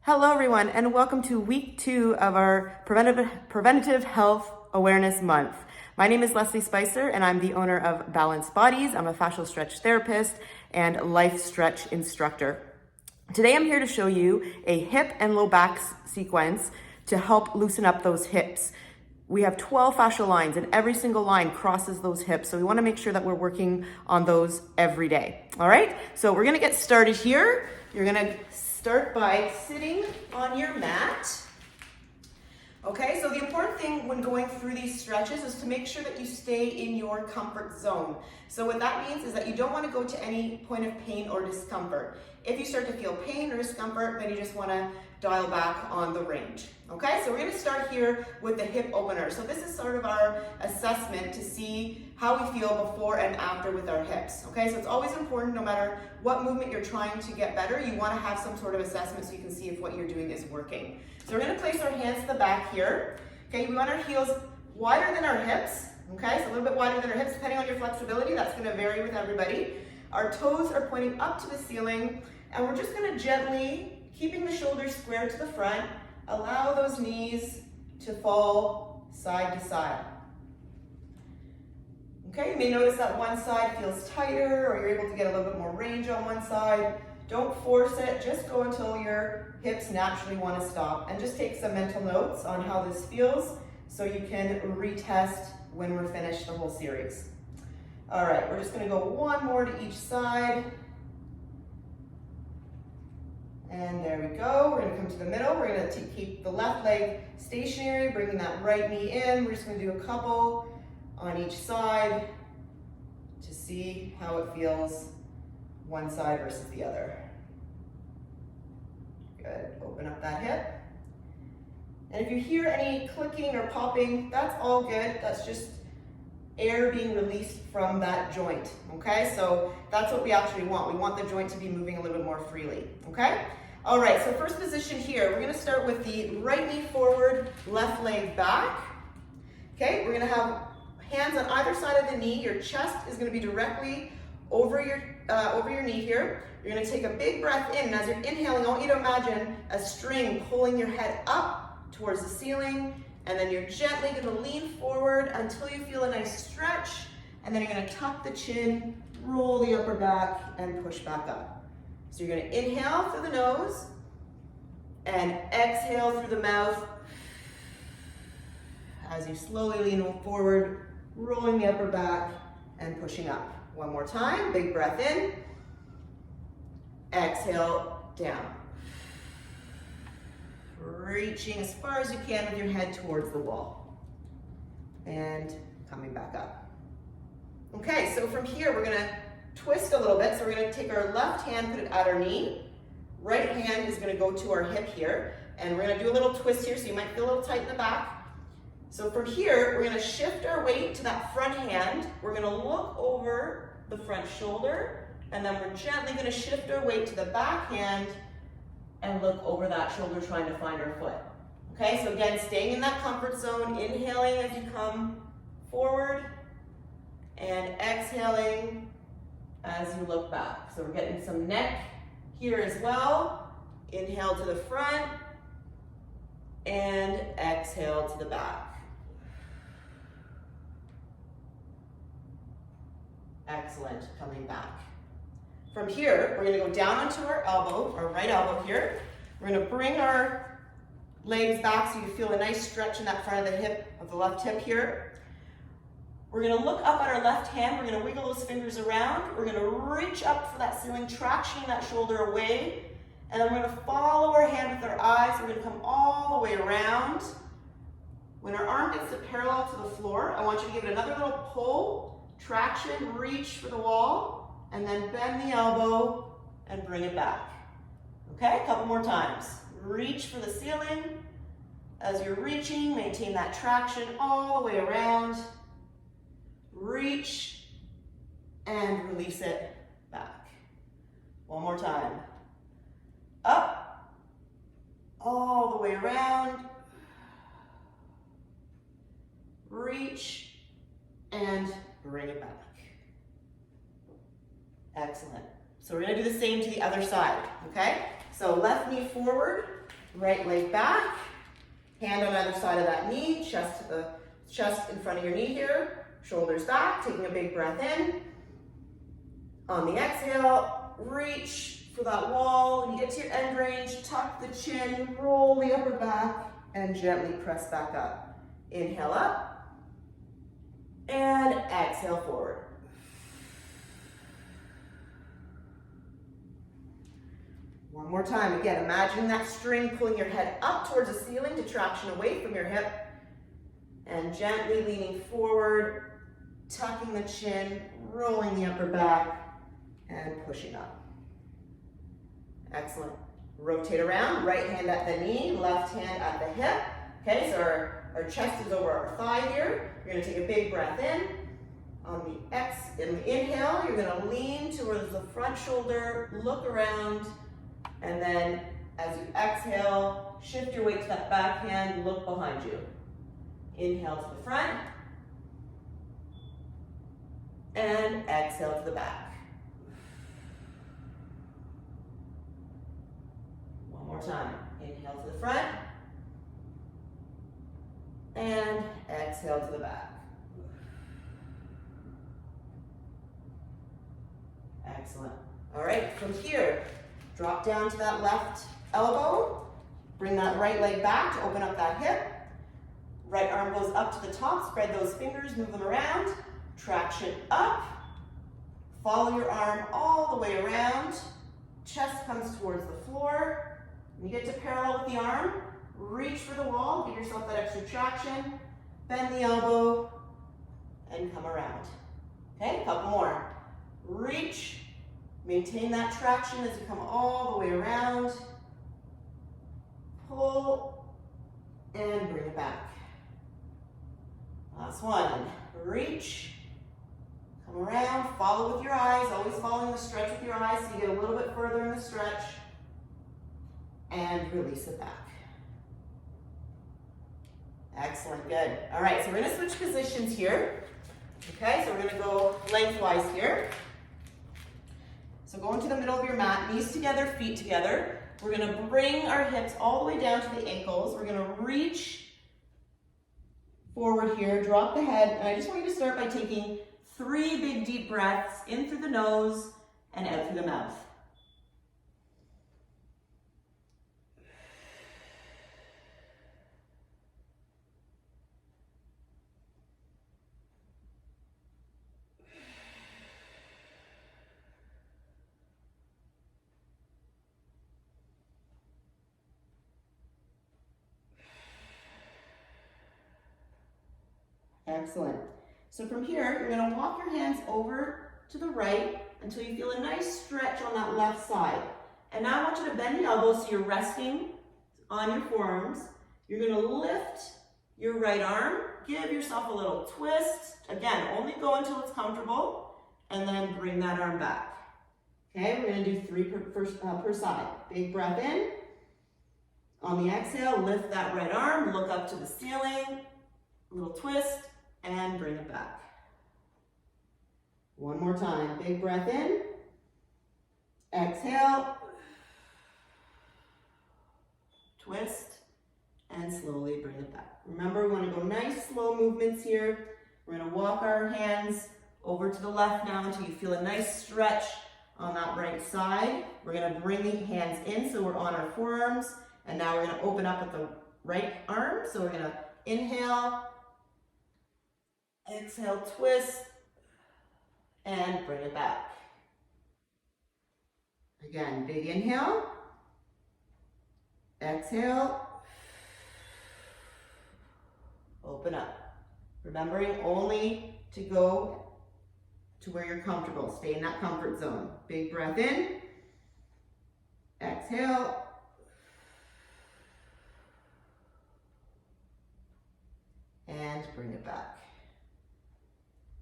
Hello everyone, and welcome to week 2 of our Preventative Health Awareness Month. My name is Leslie Spicer and I'm the owner of Balanced Bodies. I'm a fascial stretch therapist and life stretch instructor. Today I'm here to show you a hip and low back sequence to help loosen up those hips. We have 12 fascial lines and every single line crosses those hips. So we want to make sure that we're working on those every day. All right, so we're going to get started here. You're going to start by sitting on your mat. Okay, so the important thing when going through these stretches is to make sure that you stay in your comfort zone. So what that means is that you don't want to go to any point of pain or discomfort. If you start to feel pain or discomfort, then you just want to dial back on the range. Okay, so we're going to start here with the hip opener. So this is sort of our assessment to see how we feel before and after with our hips. Okay, so it's always important, no matter what movement you're trying to get better, you want to have some sort of assessment so you can see if what you're doing is working. So we're going to place our hands to the back here. Okay, we want our heels wider than our hips. Okay, so a little bit wider than our hips, depending on your flexibility. That's going to vary with everybody. Our toes are pointing up to the ceiling, and we're just going to gently, keeping the shoulders square to the front, allow those knees to fall side to side. Okay, you may notice that one side feels tighter, or you're able to get a little bit more range on one side. Don't force it, just go until your hips naturally want to stop. And just take some mental notes on how this feels so you can retest when we're finished the whole series. All right, we're just going to go one more to each side. And there we go. We're going to come to the middle. We're going to keep the left leg stationary, bringing that right knee in. We're just going to do a couple on each side to see how it feels one side versus the other. Good. Open up that hip. And if you hear any clicking or popping, that's all good. That's just air being released from that joint. Okay, so that's what we actually want. We want the joint to be moving a little bit more freely. Okay? All right, so first position here, we're going to start with the right knee forward, left leg back. Okay, we're going to have hands on either side of the knee. Your chest is going to be directly over your knee here. You're going to take a big breath in, and as you're inhaling, I want you to imagine a string pulling your head up towards the ceiling, and then you're gently going to lean forward until you feel a nice stretch, and then you're going to tuck the chin, roll the upper back, and push back up. So you're going to inhale through the nose, and exhale through the mouth as you slowly lean forward, rolling the upper back, and pushing up. One more time, big breath in, exhale, down. Reaching as far as you can with your head towards the wall. And coming back up. Okay, so from here we're gonna twist a little bit. So we're gonna take our left hand, put it at our knee. Right hand is gonna go to our hip here. And we're gonna do a little twist here, so you might feel a little tight in the back. So from here, we're gonna shift our weight to that front hand. We're gonna look over the front shoulder, and then we're gently gonna shift our weight to the back hand and look over that shoulder, trying to find our foot. Okay, so again, staying in that comfort zone, inhaling as you come forward, and exhaling as you look back. So we're getting some neck here as well. Inhale to the front, and exhale to the back. Excellent, coming back. From here, we're going to go down onto our elbow, our right elbow here. We're going to bring our legs back so you feel a nice stretch in that front of the hip, of the left hip here. We're going to look up at our left hand. We're going to wiggle those fingers around. We're going to reach up for that ceiling, traction that shoulder away. And then we're going to follow our hand with our eyes. We're going to come all the way around. When our arm gets parallel to the floor, I want you to give it another little pull. Traction, reach for the wall, and then bend the elbow and bring it back. Okay, a couple more times. Reach for the ceiling. As you're reaching, maintain that traction all the way around. Reach and release it back. One more time. Up, all the way around. Reach and bring it back. Excellent. So we're gonna do the same to the other side, okay? So So left knee forward, right leg back, hand on either side of that knee, chest in front of your knee here, shoulders back, taking a big breath in. On the exhale, reach for that wall. When you get to your end range, tuck the chin, roll the upper back, and gently press back up. Inhale up, and exhale forward. One more time. Again, imagine that string pulling your head up towards the ceiling to traction away from your hip, and gently leaning forward, tucking the chin, rolling the upper back, and pushing up. Excellent. Rotate around, right hand at the knee, left hand at the hip. Okay, so our chest is over our thigh here. You're gonna take a big breath in. On the inhale, you're gonna lean towards the front shoulder, look around, and then as you exhale, shift your weight to that back hand, look behind you. Inhale to the front, and exhale to the back. One more time. Inhale to the front, and exhale to the back. Excellent. All right, from here, drop down to that left elbow, bring that right leg back to open up that hip. Right arm goes up to the top, spread those fingers, move them around, traction up, follow your arm all the way around, chest comes towards the floor. When you get to parallel with the arm, reach for the wall, give yourself that extra traction, bend the elbow, and come around. Okay, a couple more. Reach, maintain that traction as you come all the way around, pull, and bring it back. Last one. Reach, come around, follow with your eyes, always following the stretch with your eyes so you get a little bit further in the stretch, and release it back. Excellent, good. All right, so we're gonna switch positions here. Okay, so we're gonna go lengthwise here. So go into the middle of your mat, knees together, feet together. We're gonna bring our hips all the way down to the ankles. We're gonna reach forward here, drop the head, and I just want you to start by taking 3 big deep breaths in through the nose and out through the mouth. Excellent. So from here, you're going to walk your hands over to the right until you feel a nice stretch on that left side. And now I want you to bend the elbows so you're resting on your forearms. You're going to lift your right arm, give yourself a little twist. Again, only go until it's comfortable, and then bring that arm back. Okay, we're going to do 3 per side. Big breath in. On the exhale, lift that right arm, look up to the ceiling, a little twist, and bring it back. One more time. Big breath in. Exhale. Twist. And slowly bring it back. Remember, we want to go nice, slow movements here. We're going to walk our hands over to the left now until you feel a nice stretch on that right side. We're going to bring the hands in so we're on our forearms. And now we're going to open up with the right arm. So we're going to inhale. Exhale, twist, and bring it back. Again, big inhale. Exhale. Open up. Remembering only to go to where you're comfortable. Stay in that comfort zone. Big breath in. Exhale. And bring it back.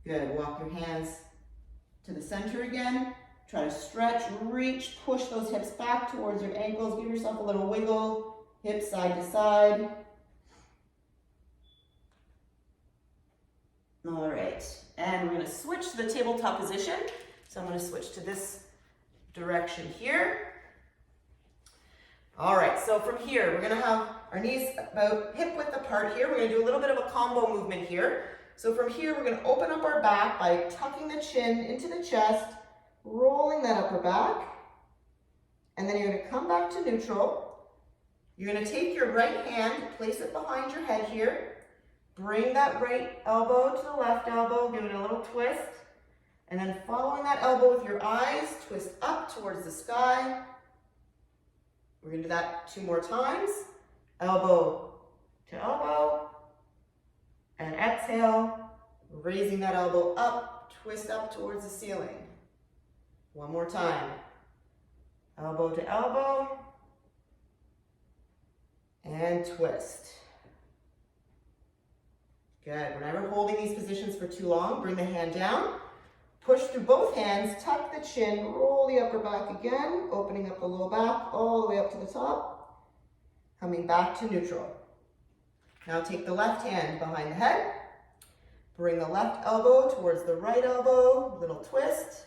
Good. Walk your hands to the center again. Try to stretch, reach, push those hips back towards your ankles. Give yourself a little wiggle, hips side to side. All right. And we're going to switch to the tabletop position. So I'm going to switch to this direction here. All right, so from here, we're gonna have our knees about hip width apart here. We're gonna do a little bit of a combo movement here. So from here, we're gonna open up our back by tucking the chin into the chest, rolling that upper back, and then you're gonna come back to neutral. You're gonna take your right hand, place it behind your head here, bring that right elbow to the left elbow, give it a little twist, and then following that elbow with your eyes, twist up towards the sky. We're gonna do that 2 more times. Elbow to elbow, and exhale, raising that elbow up, twist up towards the ceiling. 1 more time. Elbow to elbow, and twist. Good. We're never holding these positions for too long. Bring the hand down. Push through both hands, tuck the chin, roll the upper back again, opening up the low back all the way up to the top, coming back to neutral. Now take the left hand behind the head, bring the left elbow towards the right elbow, little twist,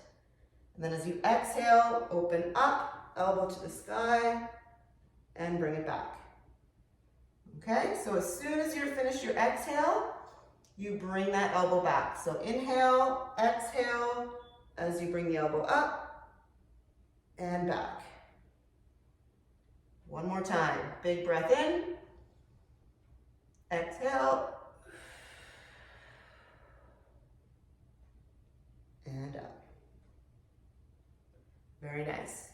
and then as you exhale, open up, elbow to the sky, and bring it back. Okay, so as soon as you're finished your exhale, you bring that elbow back. So inhale, exhale, as you bring the elbow up and back. 1 more time. Big breath in. Exhale. And up. Very nice.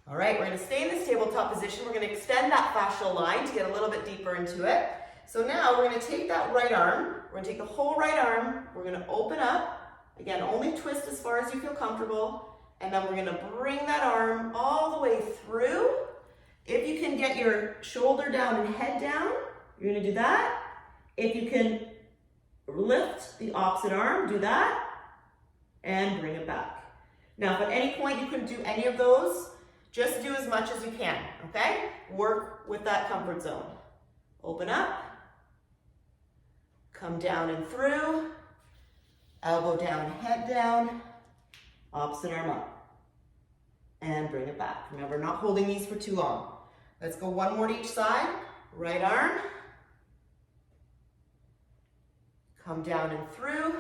All right, we're going to stay in this tabletop position. We're going to extend that fascial line to get a little bit deeper into it. So now we're going to take that right arm, we're going to take the whole right arm, we're going to open up, again, only twist as far as you feel comfortable, and then we're going to bring that arm all the way through. If you can get your shoulder down and head down, you're going to do that. If you can lift the opposite arm, do that, and bring it back. Now, if at any point you couldn't do any of those, just do as much as you can, okay? Work with that comfort zone. Open up. Come down and through, elbow down, head down, opposite arm up, and bring it back. Remember, not holding these for too long. Let's go 1 more to each side. Right arm, come down and through,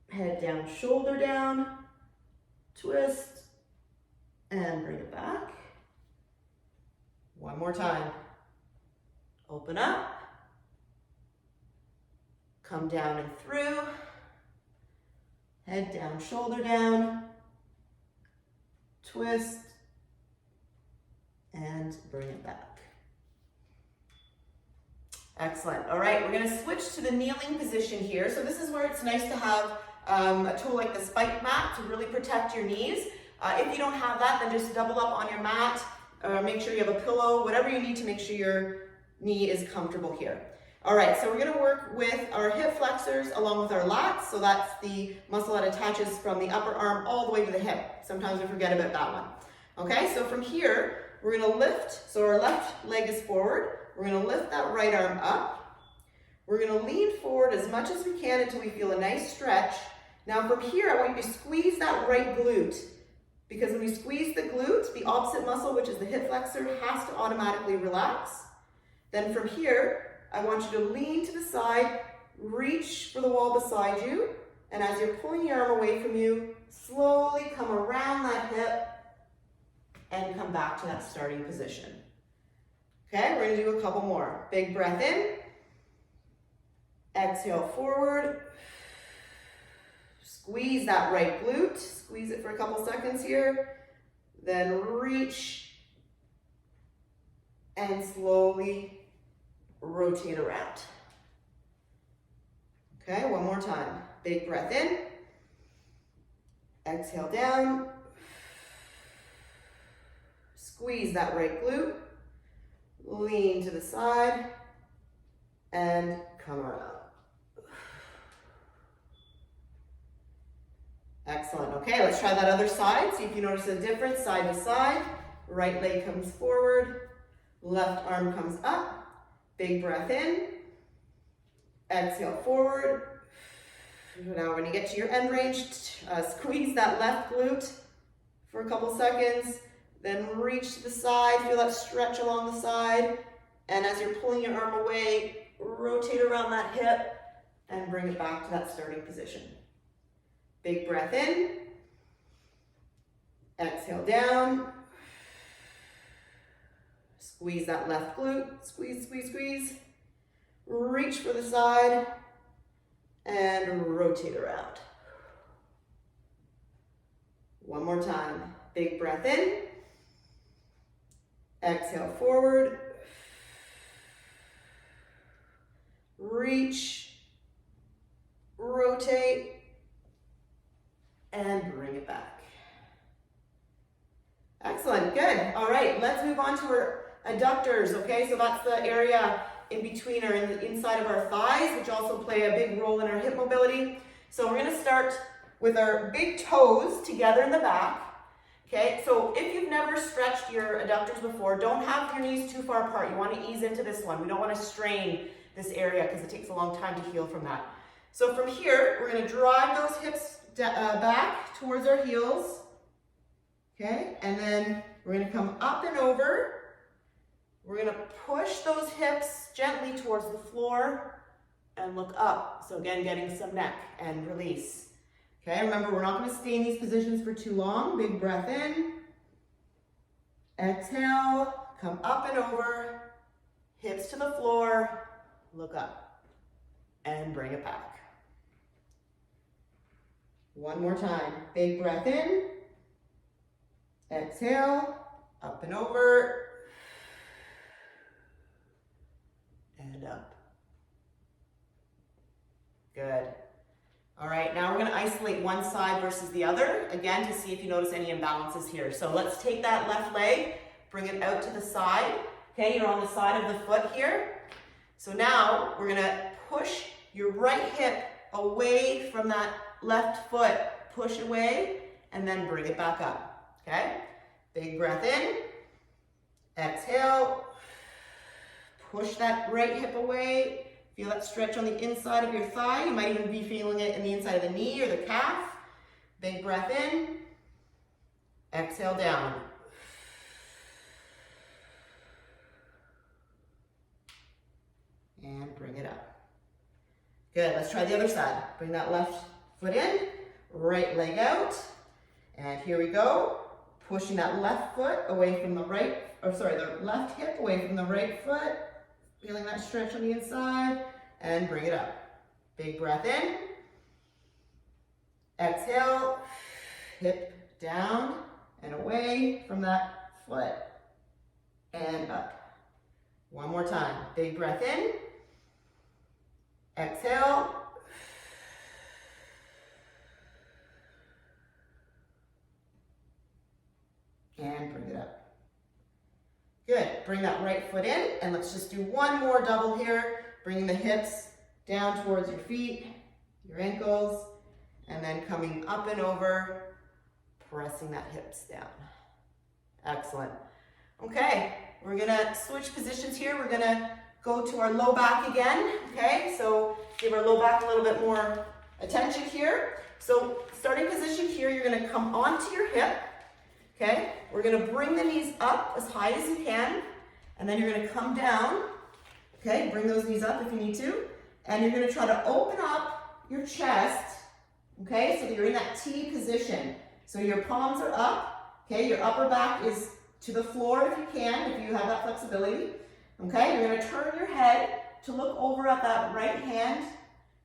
head down, shoulder down, twist, and bring it back. 1 more time. Open up. Come down and through, head down, shoulder down, twist, and bring it back. Excellent. All right, we're going to switch to the kneeling position here. So this is where it's nice to have a tool like the spike mat to really protect your knees. If you don't have that, then just double up on your mat, make sure you have a pillow, whatever you need to make sure your knee is comfortable here. All right, so we're going to work with our hip flexors along with our lats. So that's the muscle that attaches from the upper arm all the way to the hip. Sometimes we forget about that one. Okay, so from here, we're going to lift. So our left leg is forward. We're going to lift that right arm up. We're going to lean forward as much as we can until we feel a nice stretch. Now from here, I want you to squeeze that right glute, because when you squeeze the glute, the opposite muscle, which is the hip flexor, has to automatically relax. Then from here, I want you to lean to the side, reach for the wall beside you, and as you're pulling your arm away from you, slowly come around that hip and come back to that starting position. Okay, we're going to do a couple more. Big breath in. Exhale forward. Squeeze that right glute. Squeeze it for a couple seconds here. Then reach and slowly rotate around. Okay, one more time. Big breath in. Exhale down. Squeeze that right glute. Lean to the side and come around. Excellent. Okay, let's try that other side. See if you notice a difference side to side. Right leg comes forward. Left arm comes up. Big breath in. Exhale forward. Now when you get to your end range, squeeze that left glute for a couple seconds. Then reach to the side, feel that stretch along the side. And as you're pulling your arm away, rotate around that hip and bring it back to that starting position. Big breath in. Exhale down. Squeeze that left glute. Squeeze, squeeze, squeeze. Reach for the side and rotate around. One more time. Big breath in. Exhale forward. Reach, rotate, and bring it back. Excellent, good. All right, let's move on to our adductors, okay? So that's the area in between or in the inside of our thighs, which also play a big role in our hip mobility. So we're gonna start with our big toes together in the back, okay? So if you've never stretched your adductors before, don't have your knees too far apart. You wanna ease into this one. We don't wanna strain this area because it takes a long time to heal from that. So from here, we're gonna drive those hips back towards our heels, okay? And then we're gonna come up and over. We're gonna push those hips gently towards the floor and look up. So again, getting some neck and release. Okay, remember, we're not gonna stay in these positions for too long. Big breath in. Exhale, come up and over, hips to the floor, look up, and bring it back. One more time. Big breath in. Exhale, up and over, and up. Good. All right, now we're gonna isolate one side versus the other, again, to see if you notice any imbalances here. So let's take that left leg, bring it out to the side. Okay, you're on the side of the foot here. So now we're gonna push your right hip away from that left foot. Push away and then bring it back up, okay? Big breath in, exhale, push that right hip away. Feel that stretch on the inside of your thigh. You might even be feeling it in the inside of the knee or the calf. Big breath in, exhale down. And bring it up. Good, let's try the other side. Bring that left foot in, right leg out. And here we go. Pushing that left foot away from the right, the left hip away from the right foot. Feeling that stretch on the inside, and bring it up. Big breath in. Exhale, hip down and away from that foot, and up. One more time. Big breath in. Exhale. And bring it up. Good, bring that right foot in, and let's just do one more double here, bringing the hips down towards your feet, your ankles, and then coming up and over, pressing that hips down. Excellent. Okay, we're gonna switch positions here. We're gonna go to our low back again, okay? So give our low back a little bit more attention here. So starting position here, you're gonna come onto your hip, okay? We're gonna bring the knees up as high as you can, and then you're gonna come down, okay? Bring those knees up if you need to, and you're gonna try to open up your chest, okay? So that you're in that T position. So your palms are up, okay? Your upper back is to the floor if you can, if you have that flexibility, okay? You're gonna turn your head to look over at that right hand.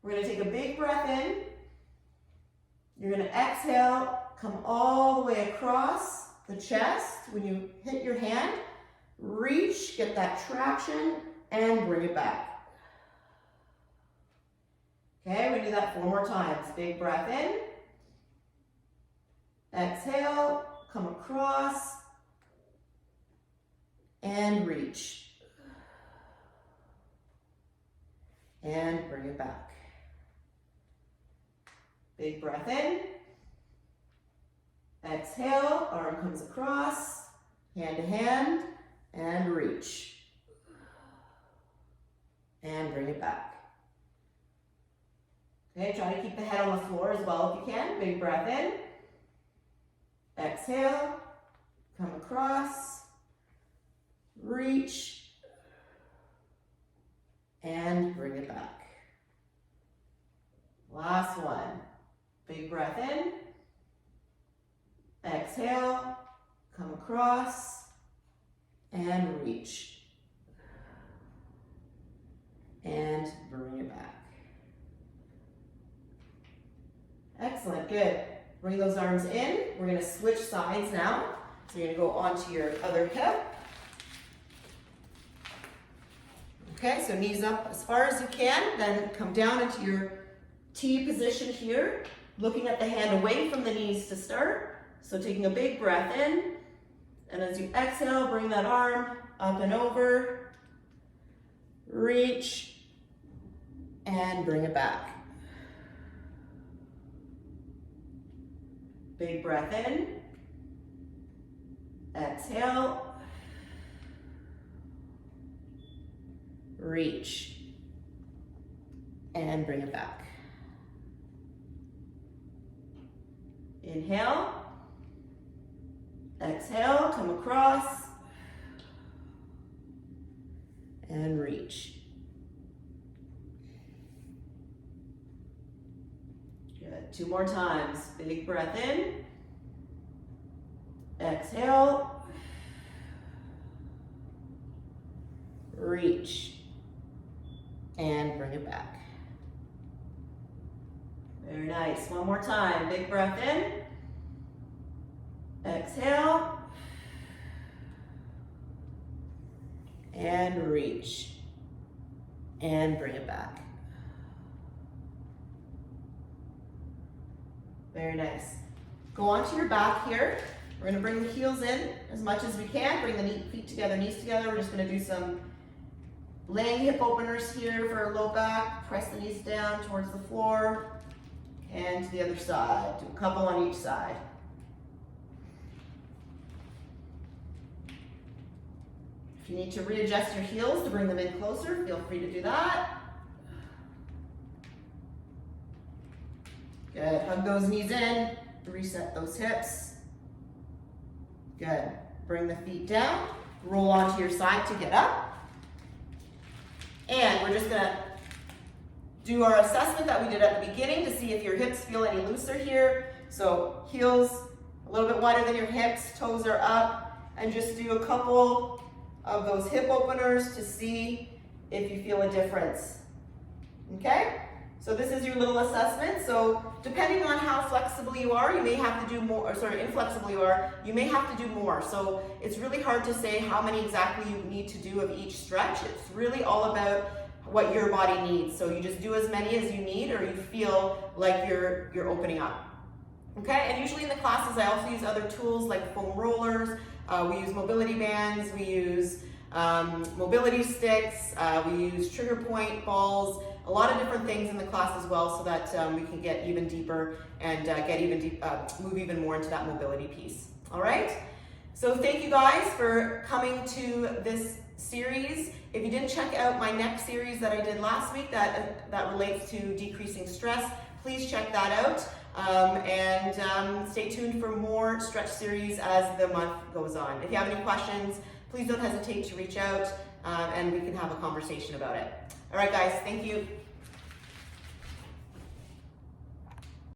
We're gonna take a big breath in. You're gonna exhale, come all the way across the chest. When you hit your hand, reach, get that traction, and bring it back. Okay, we're gonna do that 4 more times. Big breath in. Exhale, come across, and reach. And bring it back. Big breath in. Exhale, arm comes across, hand to hand, and reach. And bring it back. Okay, try to keep the head on the floor as well if you can. Big breath in. Exhale, come across, reach, and bring it back. Last one. Big breath in. Exhale, come across, and reach. And bring it back. Excellent, good. Bring those arms in. We're gonna switch sides now. So you're gonna go onto your other hip. Okay, so knees up as far as you can, then come down into your T position here, looking at the hand away from the knees to start. So taking a big breath in, and as you exhale, bring that arm up and over, reach, and bring it back. Big breath in, exhale, reach, and bring it back. Inhale, exhale, come across, and reach. Good, 2 more times. Big breath in, exhale, reach, and bring it back. Very nice. 1 more time. Big breath in, exhale, and reach, and bring it back. Very nice. Go onto your back here. We're gonna bring the heels in as much as we can. Bring the feet together, knees together. We're just gonna do some laying hip openers here for our low back. Press the knees down towards the floor and to the other side. Do a couple on each side. If you need to readjust your heels to bring them in closer, feel free to do that. Good, hug those knees in, reset those hips. Good, bring the feet down, roll onto your side to get up. And we're just gonna do our assessment that we did at the beginning to see if your hips feel any looser here. So heels a little bit wider than your hips, toes are up, and just do a couple of those hip openers to see if you feel a difference. Okay? So this is your little assessment. So depending on how flexible you are, you may have to do more, or sorry, inflexible you are, you may have to do more. So it's really hard to say how many exactly you need to do of each stretch. It's really all about what your body needs. So you just do as many as you need, or you feel like you're opening up. Okay, and usually in the classes I also use other tools like foam rollers, we use mobility bands, we use mobility sticks, we use trigger point balls, a lot of different things in the class as well, so that we can get even deeper and move even more into that mobility piece. All right, so thank you guys for coming to this series. If you didn't check out my next series that I did last week that relates to decreasing stress, please check that out. Stay tuned for more stretch series as the month goes on. If you have any questions, please don't hesitate to reach out and we can have a conversation about it. All right, guys, thank you.